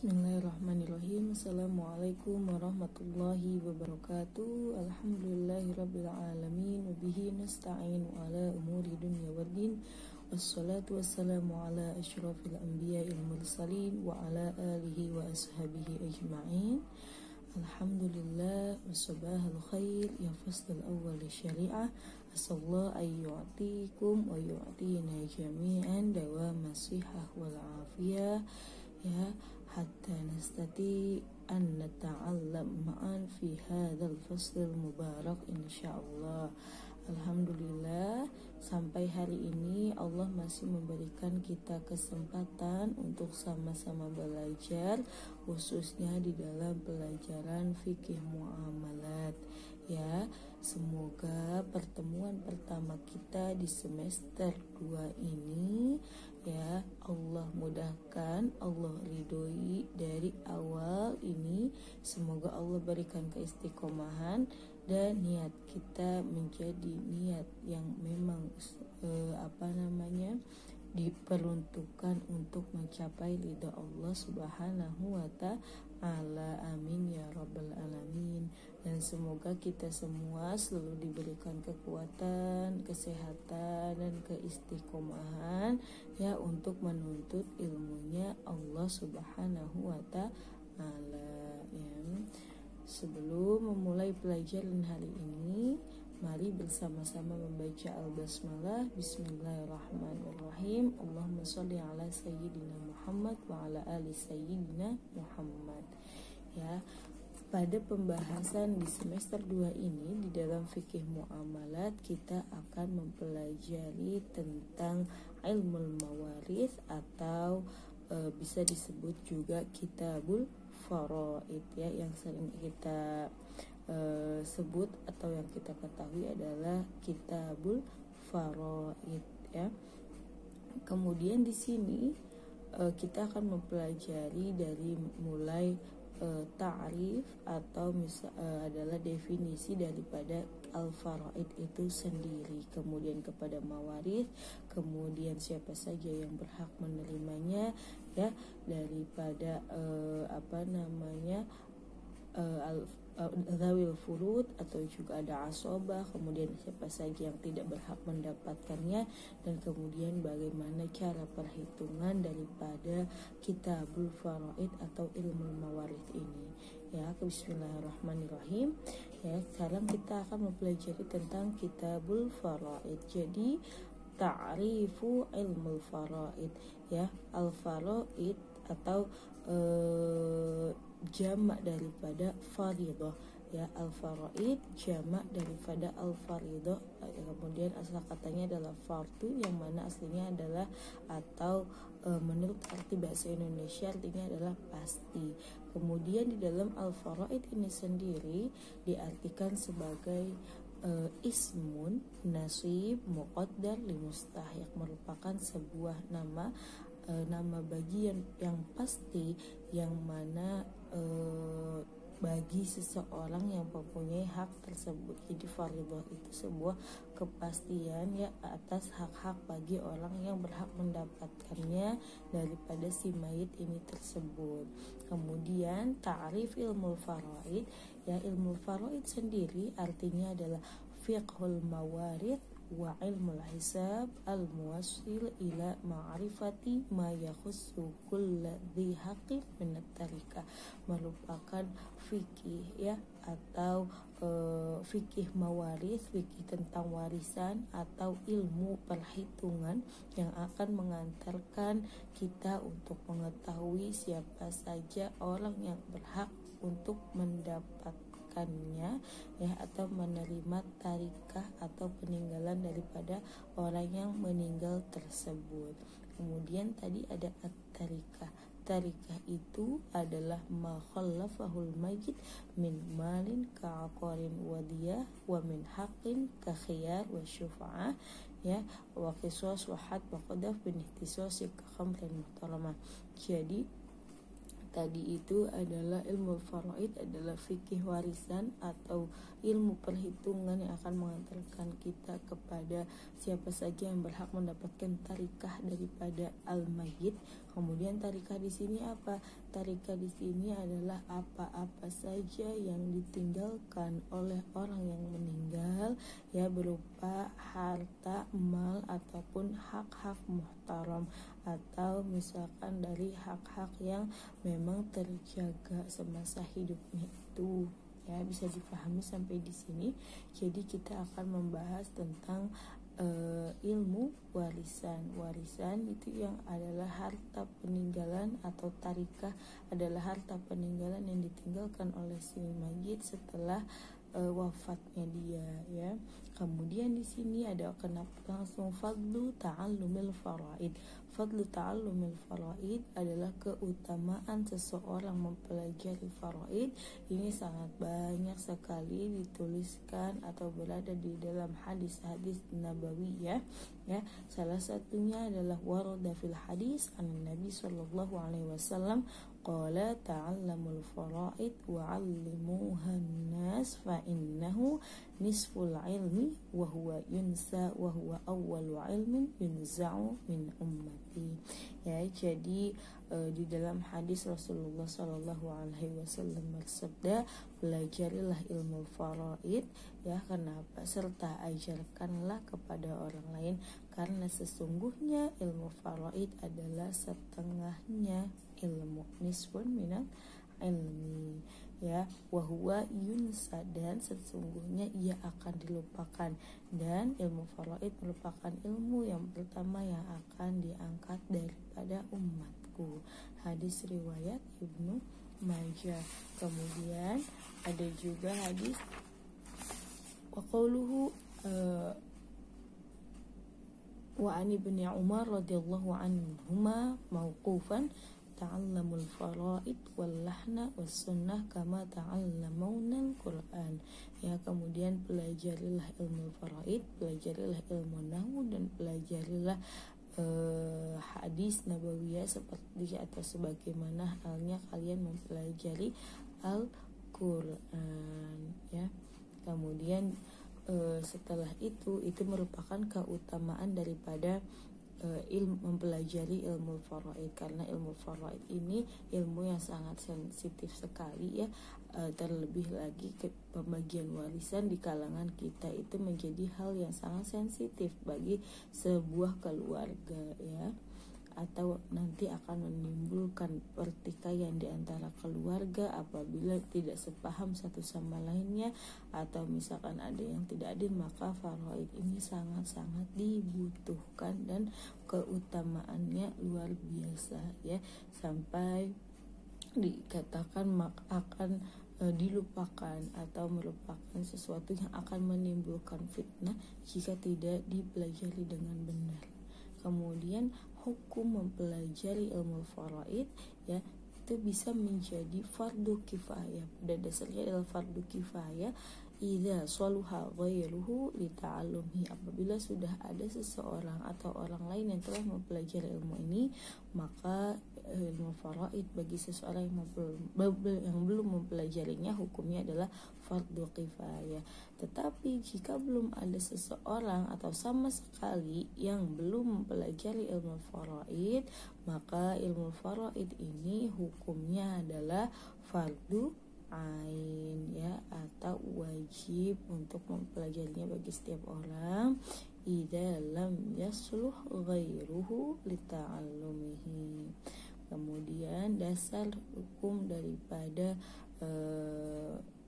Bismillahirrahmanirrahim. Assalamualaikum warahmatullahi wabarakatuh. Alhamdulillahirabbil alamin wa bihi nasta'in ala umuri dunya waddin. Wassalatu wassalamu ala asyrafil anbiya'il mursalin wa ala alihi wa ashabihi ajma'in. Alhamdulillah wasabahul khair ya fasdal awal syariah. Asallahu ayyu'atikum wa yu'tina jami'an dawama sihah wal afiyah ya hatta nastati an nata'allam ma'an fi hadzal fasl mubarak insyaallah. Alhamdulillah, sampai hari ini Allah masih memberikan kita kesempatan untuk sama-sama belajar, khususnya di dalam pelajaran fikih muamalat ya. Semoga pertemuan pertama kita di semester 2 ini ya Allah mudahkan, Allah ridhoi dari awal ini. Semoga Allah berikan keistiqomahan dan niat kita menjadi niat yang memang diperuntukkan untuk mencapai ridha Allah Subhanahu wa ta'ala. Amin ya rabbal alamin. Dan semoga kita semua selalu diberikan kekuatan, kesehatan dan keistiqomahan ya untuk menuntut ilmunya Allah Subhanahu wa ta'ala ya. Sebelum memulai pelajaran hari ini, mari bersama-sama membaca al-basmalah. Bismillahirrahmanirrahim. Allahumma sholli ala sayyidina Muhammad wa ala ali sayyidina Muhammad. Ya, pada pembahasan di semester 2 ini di dalam fikih muamalat kita akan mempelajari tentang ilmu mawarith atau bisa disebut juga kitabul faraid ya, yang sering kita sebut atau yang kita ketahui adalah kitabul faraid ya. Kemudian di sini kita akan mempelajari dari mulai ta'rif atau adalah definisi daripada al-faraid itu sendiri, kemudian kepada mawarith, kemudian siapa saja yang berhak menerimanya ya, daripada zawil furud atau juga ada asobah, kemudian siapa saja yang tidak berhak mendapatkannya, dan kemudian bagaimana cara perhitungan daripada kitabul faraid atau ilmu mawarith ini ya. Bismillahirrahmanirrahim ya. Sekarang kita akan mempelajari tentang kitabul faraid. Jadi ta'rifu ilmu faraid ya. Al-faraid atau jamak daripada faridah ya. Al-faraid jamak daripada al-faridah. Kemudian asal katanya adalah fardu, yang mana aslinya adalah atau menurut arti bahasa Indonesia artinya adalah pasti. Kemudian di dalam al-faraid ini sendiri diartikan sebagai ismun nasib muqaddar li mustahiq, merupakan sebuah nama bagian yang pasti yang mana bagi seseorang yang mempunyai hak tersebut. Jadi fardhu itu sebuah kepastian ya atas hak-hak bagi orang yang berhak mendapatkannya daripada si mayit ini tersebut. Kemudian ta'rif ilmu faraid ya. Ilmu faraid sendiri artinya adalah fiqhul mawarith wa ilmul hisab al-muwassil ila ma'rifati ma yakhussu kulla dhi haqqin min at-tarikah, merupakan fikih ya atau fikih mawarith, fikih tentang warisan atau ilmu perhitungan yang akan mengantarkan kita untuk mengetahui siapa saja orang yang berhak untuk mendapatkannya ya, atau menerima tarikah atau peninggalan daripada orang yang meninggal tersebut. Kemudian tadi ada at-tarikah. Tarikah itu adalah ma khallafahul mayyit min malin ka'aqarin wadiyah wa min haqqin ka khiyar wa syufa'ah ya wa qisas wa had wa qadaf bin ihtisasi ka khamrin muhtaramah. Jadi tadi itu adalah ilmu faraid, adalah fikih warisan atau ilmu perhitungan yang akan mengantarkan kita kepada siapa saja yang berhak mendapatkan tarikah daripada al-mayyit. Kemudian tarikah di sini apa? Tarikah di sini adalah apa-apa saja yang ditinggalkan oleh orang yang meninggal, ya, berupa harta, mal, ataupun hak-hak muhtaram, atau misalkan dari hak-hak yang memang terjaga semasa hidupnya itu. Ya, bisa dipahami sampai di sini. Jadi kita akan membahas tentang ilmu warisan itu yang adalah harta peninggalan, atau tarikah adalah harta peninggalan yang ditinggalkan oleh si mayit setelah wafatnya dia, ya. Kemudian di sini ada kenapa langsung fadlu ta'allumil faraid. Fadlu ta'allumil faraid adalah keutamaan seseorang mempelajari faraid. Ini sangat banyak sekali dituliskan atau berada di dalam hadis-hadis nabawiyah, ya. Salah satunya adalah warada fil hadis an Nabi sallallahu alaihi wasallam qala ta'allamul faraid wa 'allimuhan nas fa innahu nisful ilmi wa huwa yunsa wa huwa awwalu ilmin yunza'u min ummati. Ya, jadi di dalam hadis Rasulullah sallallahu alaihi wasallam bersabda, pelajarilah ilmu faraid, ya. Kenapa? Serta ajarkanlah kepada orang lain, karena sesungguhnya ilmu faraid adalah setengahnya ilmu, nisfun minal ilmi, ya. Wahwa yunsa, dan sesungguhnya ia akan dilupakan. Dan ilmu faraid merupakan ilmu yang pertama yang akan diangkat daripada umatku. Hadis riwayat Ibnu Majah. Kemudian ada juga hadis wa qauluhu wa an ibni Umar radhiyallahu anhuma mauqufan ta'allamul faraid wal lahna was sunnah kama ta'allamuna al-Qur'an. Ya, kemudian pelajarilah ilmu faraid, pelajarilah ilmu nahwu, dan pelajarilah hadis nabawiyah seperti atau sebagaimana halnya kalian mempelajari Al-Qur'an, ya. Kemudian setelah itu merupakan keutamaan daripada mempelajari ilmu faraid, karena ilmu faraid ini ilmu yang sangat sensitif sekali, ya. Terlebih lagi pembagian warisan di kalangan kita itu menjadi hal yang sangat sensitif bagi sebuah keluarga, ya. Atau nanti akan menimbulkan pertikaian di antara keluarga apabila tidak sepaham satu sama lainnya, atau misalkan ada yang tidak adil, maka faraid ini sangat-sangat dibutuhkan dan keutamaannya luar biasa, ya, sampai dikatakan akan dilupakan atau merupakan sesuatu yang akan menimbulkan fitnah jika tidak dipelajari dengan benar. Kemudian hukum mempelajari ilmu faraid, ya, itu bisa menjadi fardu kifayah. Pada dasarnya adalah fardu kifayah idza shaluha ghairuhu li ta'allumihi. Apabila sudah ada seseorang atau orang lain yang telah mempelajari ilmu ini, maka ilmu faraid bagi seseorang yang belum mempelajarinya hukumnya adalah fardu kifayah. Tetapi jika belum ada seseorang atau sama sekali yang belum mempelajari ilmu faraid, maka ilmu faraid ini hukumnya adalah fardu ain, ya, atau wajib untuk mempelajarinya bagi setiap orang idza lam yasluh ghairuhu li ta'allumihi. Kemudian dasar hukum daripada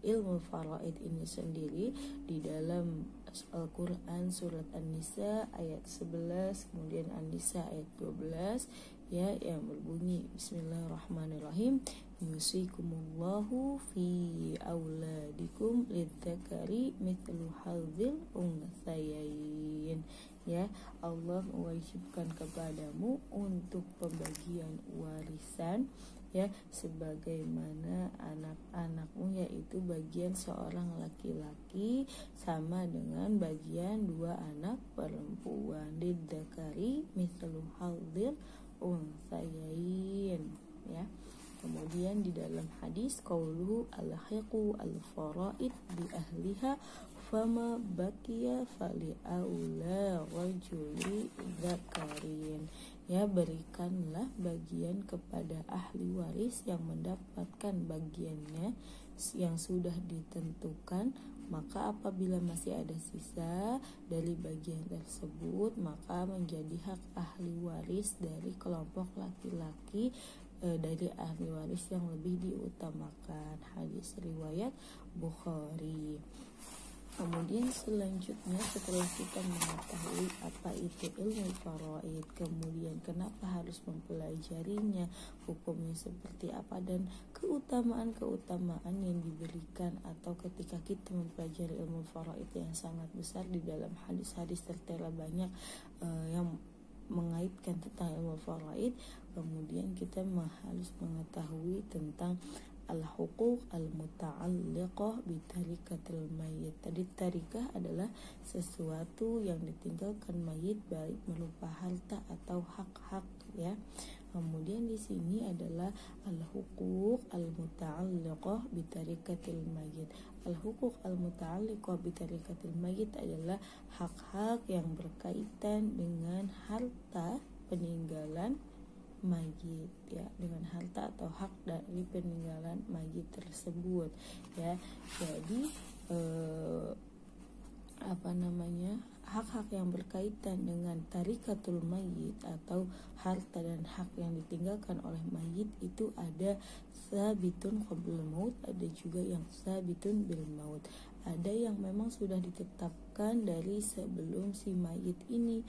ilmu faraid ini sendiri di dalam Al-Quran surat An-Nisa ayat 11, kemudian An-Nisa ayat 12, ya, yang berbunyi Bismillahirrahmanirrahim, yusikumullahu fi auladikum lidzakari mithlu hadzil unthayain. Ya, Allah mewajibkan kepadamu untuk pembagian warisan, ya, sebagaimana anak-anakmu, yaitu bagian seorang laki-laki sama dengan bagian dua anak perempuan. Lidzakari mithlu hadzil unthayain, ya. Kemudian di dalam hadis qauluhu alhiqu al-faraid bi ahliha fama baqiya fali aula rajuli dzakarin. ya berikanlah bagian kepada ahli waris yang mendapatkan bagiannya yang sudah ditentukan. Maka apabila masih ada sisa dari bagian tersebut, maka menjadi hak ahli waris dari kelompok laki-laki dari ahli waris yang lebih diutamakan. Hadis riwayat Bukhari. Kemudian selanjutnya, setelah kita mengetahui apa itu ilmu faraid, kemudian kenapa harus mempelajarinya, hukumnya seperti apa, dan keutamaan-keutamaan yang diberikan atau ketika kita mempelajari ilmu faraid yang sangat besar, di dalam hadis-hadis tertera banyak yang mengaitkan tentang ilmu faraid. Kemudian kita harus mengetahui tentang al-huquq al-muta'alliqah bitarikatil mayyit. Tadi tarikah adalah sesuatu yang ditinggalkan mayit, baik berupa harta atau hak-hak, ya. Kemudian di sini adalah al-huquq al-muta'alliqah bitarikatil mayyit. Al-huquq al-muta'alliqah bitarikatil mayyit adalah hak-hak yang berkaitan dengan harta peninggalan mayit, ya, dengan harta atau hak dari peninggalan mayit tersebut, ya. Jadi hak-hak yang berkaitan dengan tarikatul mayit atau harta dan hak yang ditinggalkan oleh mayit itu ada sabitun qablal maut, ada juga yang sabitun bil maut. Ada yang memang sudah ditetapkan dari sebelum si mayit ini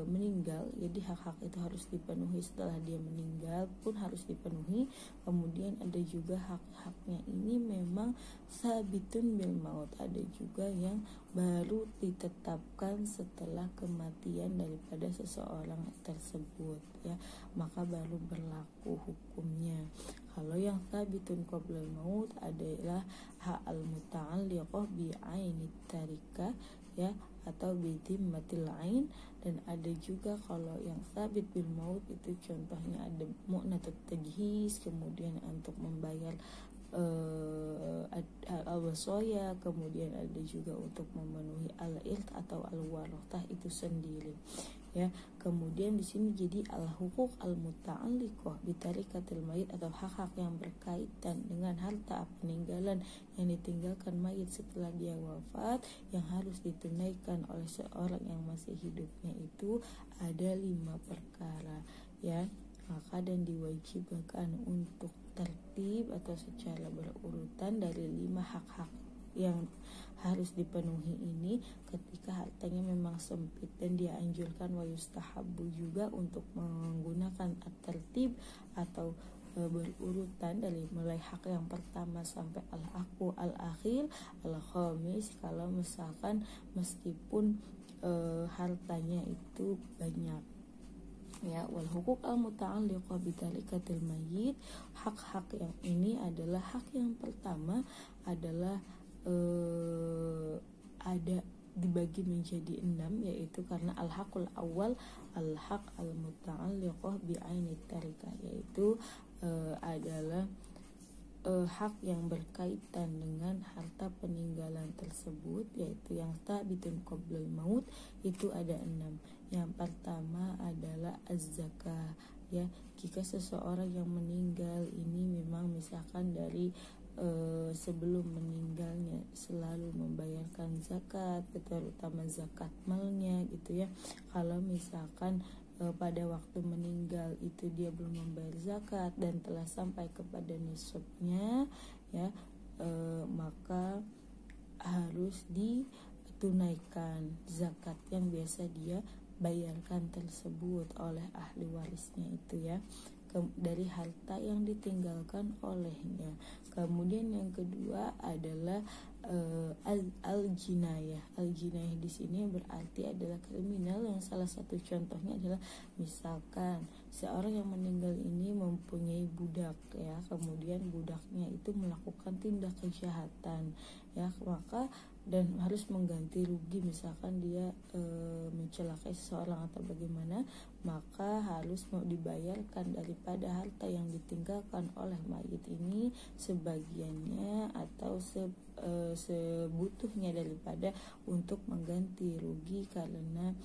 meninggal, jadi hak-hak itu harus dipenuhi. Setelah dia meninggal pun harus dipenuhi. Kemudian ada juga hak-haknya ini memang sabitun bil maut, ada juga yang baru ditetapkan setelah kematian daripada seseorang tersebut, ya, maka baru berlaku hukumnya. Kalau yang sabitun qablal maut adalah hak al-muta'alliqah bi ainit tarikah, ya, atau bidimmatil ain. Dan ada juga kalau yang sabit bil maut itu contohnya ada mu'natut tajhiz, kemudian untuk membayar al-wasoya, kemudian ada juga untuk memenuhi al-irth atau al-warathah itu sendiri, ya. Kemudian di sini jadi al-huquq al-muta'alliqah bitarikatil mayit atau hak-hak yang berkaitan dengan harta peninggalan yang ditinggalkan mayit setelah dia wafat, yang harus ditunaikan oleh seorang yang masih hidupnya itu ada 5 perkara, ya. Maka dan diwajibkan untuk tertib atau secara berurutan dari 5 hak-hak yang harus dipenuhi ini ketika hartanya memang sempit, dan dianjurkan wa yustahabbu juga untuk menggunakan at-tertib atau berurutan dari mulai hak yang pertama sampai al-aqu al-akhir al-khamis, kalau misalkan meskipun hartanya itu banyak, ya. Wal huquq al muta'alliqah bitarikatil mayyit, hak-hak yang ini adalah hak yang pertama adalah ada dibagi menjadi 6, yaitu karena al-haqul awal al-haq al-muta'alliqah bi'ainit tarikah, yaitu adalah hak yang berkaitan dengan harta peninggalan tersebut, yaitu yang sabitun qablal maut itu ada 6. Yang pertama adalah az-zakah, ya. Jika seseorang yang meninggal ini memang misalkan dari sebelum meninggalnya selalu membayarkan zakat, terutama zakat malnya, gitu, ya. Kalau misalkan pada waktu meninggal itu dia belum membayar zakat dan telah sampai kepada nisabnya, ya, maka harus ditunaikan zakat yang biasa dia bayarkan tersebut oleh ahli warisnya itu, ya, dari harta yang ditinggalkan olehnya. Kemudian yang kedua adalah al-jinayah. Al-jinayah di sini berarti adalah kriminal, yang salah satu contohnya adalah misalkan seorang yang meninggal ini mempunyai budak, ya, kemudian budaknya itu melakukan tindak kejahatan, ya, maka dan harus mengganti rugi, misalkan dia mencelakai seseorang atau bagaimana, maka harus dibayarkan daripada harta yang ditinggalkan oleh mayit ini sebagiannya atau sebutuhnya daripada untuk mengganti rugi karena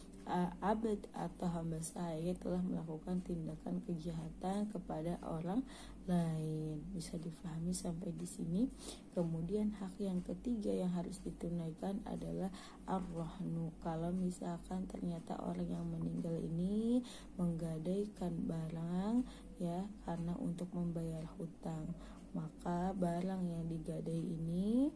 abd atau hamba sahaya telah melakukan tindakan kejahatan kepada orang lain. Bisa difahami sampai di sini. Kemudian hak yang ketiga yang harus ditunaikan adalah ar-rahnu. Kalau misalkan ternyata orang yang meninggal ini menggadaikan barang ya karena untuk membayar hutang, maka barang yang digadai ini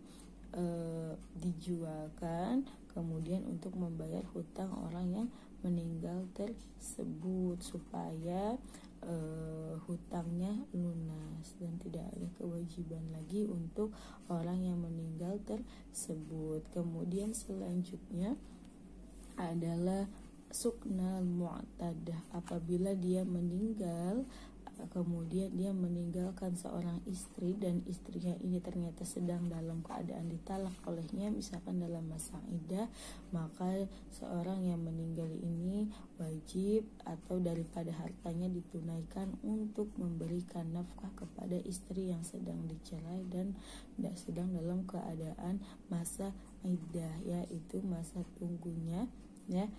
dijualkan kemudian untuk membayar hutang orang yang meninggal tersebut supaya hutangnya lunas dan tidak ada kewajiban lagi untuk orang yang meninggal tersebut. Kemudian selanjutnya adalah suknal mu'tadah. Apabila dia meninggal kemudian dia meninggalkan seorang istri dan istrinya ini ternyata sedang dalam keadaan ditalak olehnya, misalkan dalam masa iddah, maka seorang yang meninggal ini wajib atau daripada hartanya ditunaikan untuk memberikan nafkah kepada istri yang sedang dicerai dan tidak sedang dalam keadaan masa iddah, yaitu masa tunggunya ya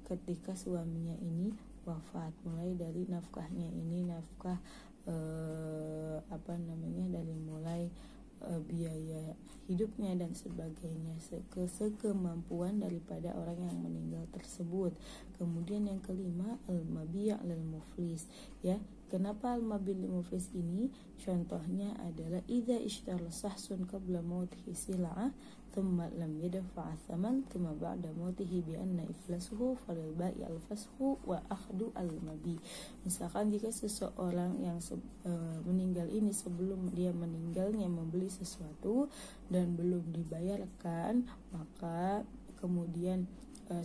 ketika suaminya ini wafat, mulai dari nafkahnya ini nafkah dari mulai biaya hidupnya dan sebagainya sekemampuan daripada orang yang meninggal tersebut. Kemudian yang kelima al-mabi' lil muflis ya. Kenapa al-mabi' lil muflis ini? Contohnya adalah idza ishtara sahsun qabla mautihi sil'ah thumma lam yadfa' thaman thumma ba'da mautihi bi anna iflasuhu falil ba'i al-fashu wa akhdu al-mabi'. Misalkan jika seseorang yang meninggal ini sebelum dia meninggalnya membeli sesuatu dan belum dibayarkan, maka kemudian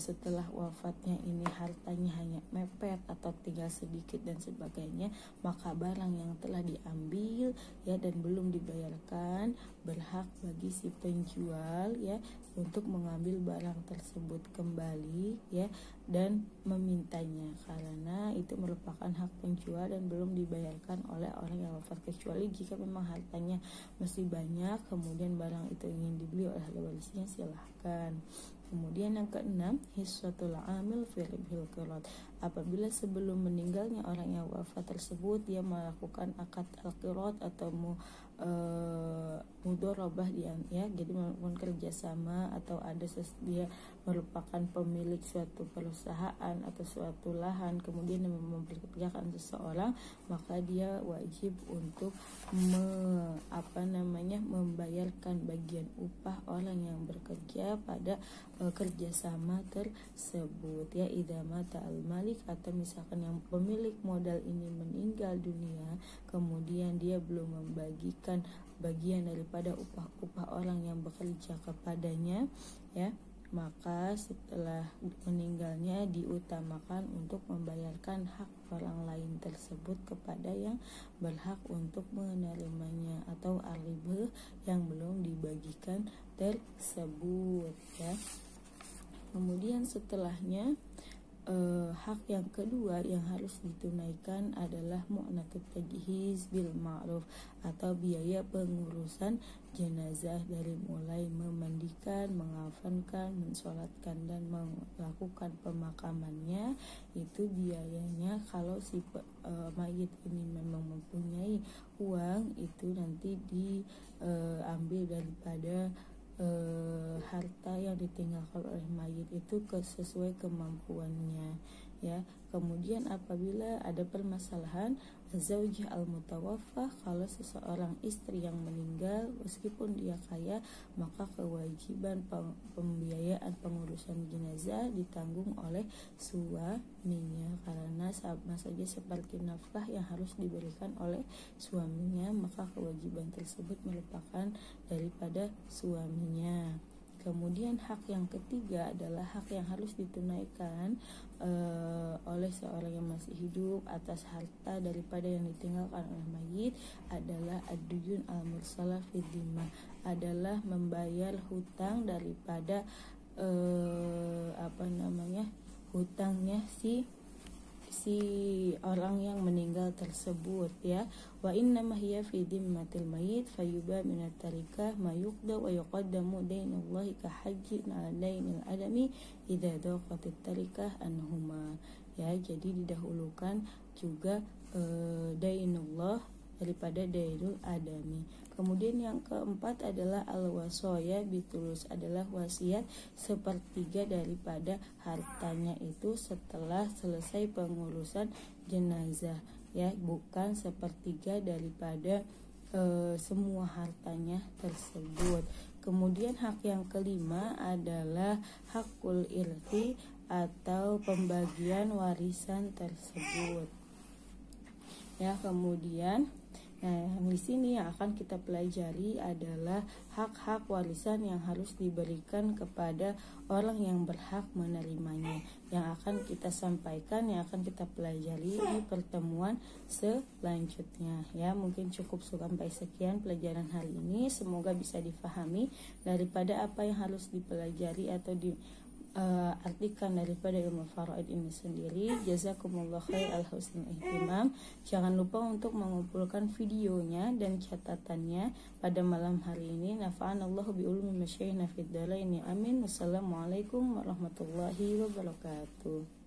setelah wafatnya ini hartanya hanya mepet atau tinggal sedikit dan sebagainya, maka barang yang telah diambil ya dan belum dibayarkan berhak bagi si penjual ya untuk mengambil barang tersebut kembali ya dan memintanya, karena itu merupakan hak penjual dan belum dibayarkan oleh orang yang wafat, kecuali jika memang hartanya masih banyak kemudian barang itu ingin dibeli oleh ahli warisnya, silahkan. Kemudian yang keenam, hissatul amil fi ribhil qirat. Apabila sebelum meninggalnya orang yang wafat tersebut dia melakukan akad al-qirat atau mudharabah dia ya, jadi melakukan kerjasama atau ada dia merupakan pemilik suatu perusahaan atau suatu lahan kemudian mempekerjakan seseorang, maka dia wajib untuk membayarkan bagian upah orang yang bekerja pada kerjasama tersebut ya. Idza mata al-malik, atau misalkan yang pemilik modal ini meninggal dunia kemudian dia belum membagikan bagian daripada upah orang yang bekerja kepadanya ya, maka setelah meninggalnya diutamakan untuk membayarkan hak orang lain tersebut kepada yang berhak untuk menerimanya atau ar-ribh yang belum dibagikan tersebut ya. Kemudian setelahnya hak yang kedua yang harus ditunaikan adalah mu'natut tajhiz bil ma'ruf atau biaya pengurusan jenazah dari mulai memandikan, mengafankan, mensolatkan dan melakukan pemakamannya. Itu biayanya kalau si mayit ini memang mempunyai uang, itu nanti diambil daripada harta yang ditinggalkan oleh mayit itu sesuai kemampuannya ya. Kemudian apabila ada permasalahan zaujah al-mutawaffah, kalau seseorang istri yang meninggal meskipun dia kaya, maka kewajiban pembiayaan pengurusan jenazah ditanggung oleh suaminya, karena sama saja seperti nafkah yang harus diberikan oleh suaminya, maka kewajiban tersebut merupakan daripada suaminya. Kemudian hak yang ketiga adalah hak yang harus ditunaikan oleh seorang yang masih hidup atas harta daripada yang ditinggalkan oleh mayit adalah ad-duyun al-mursalah fi dhimmah, adalah membayar hutang daripada hutangnya si si orang yang meninggal tersebut ya. Wa innama hiya fi dhimmatil mayyit fayuba minat tarikah ma yuqda wa yuqaddamu dainullahi ka hajjin ala dainil adami idza daqatit tarikah anhuma. Ya, jadi didahulukan juga dainullah daripada dainul adami. Kemudian yang keempat adalah al-wasoya bitulus, adalah wasiat sepertiga daripada hartanya itu setelah selesai pengurusan jenazah ya, bukan sepertiga daripada semua hartanya tersebut. Kemudian hak yang kelima adalah hakul irti atau pembagian warisan tersebut. Ya, kemudian di sini yang akan kita pelajari adalah hak-hak warisan yang harus diberikan kepada orang yang berhak menerimanya, yang akan kita sampaikan, yang akan kita pelajari di pertemuan selanjutnya. Ya, mungkin cukup sampai sekian pelajaran hari ini. Semoga bisa difahami daripada apa yang harus dipelajari atau artikan daripada ilmu faraid ini sendiri. Jazakumullah khair al husnul ihtimam. Jangan lupa untuk mengumpulkan videonya dan catatannya pada malam hari ini. Nafa'anallahu bi ulumi masyayikhna fid dharain. Amin. Wassalamualaikum warahmatullahi wabarakatuh.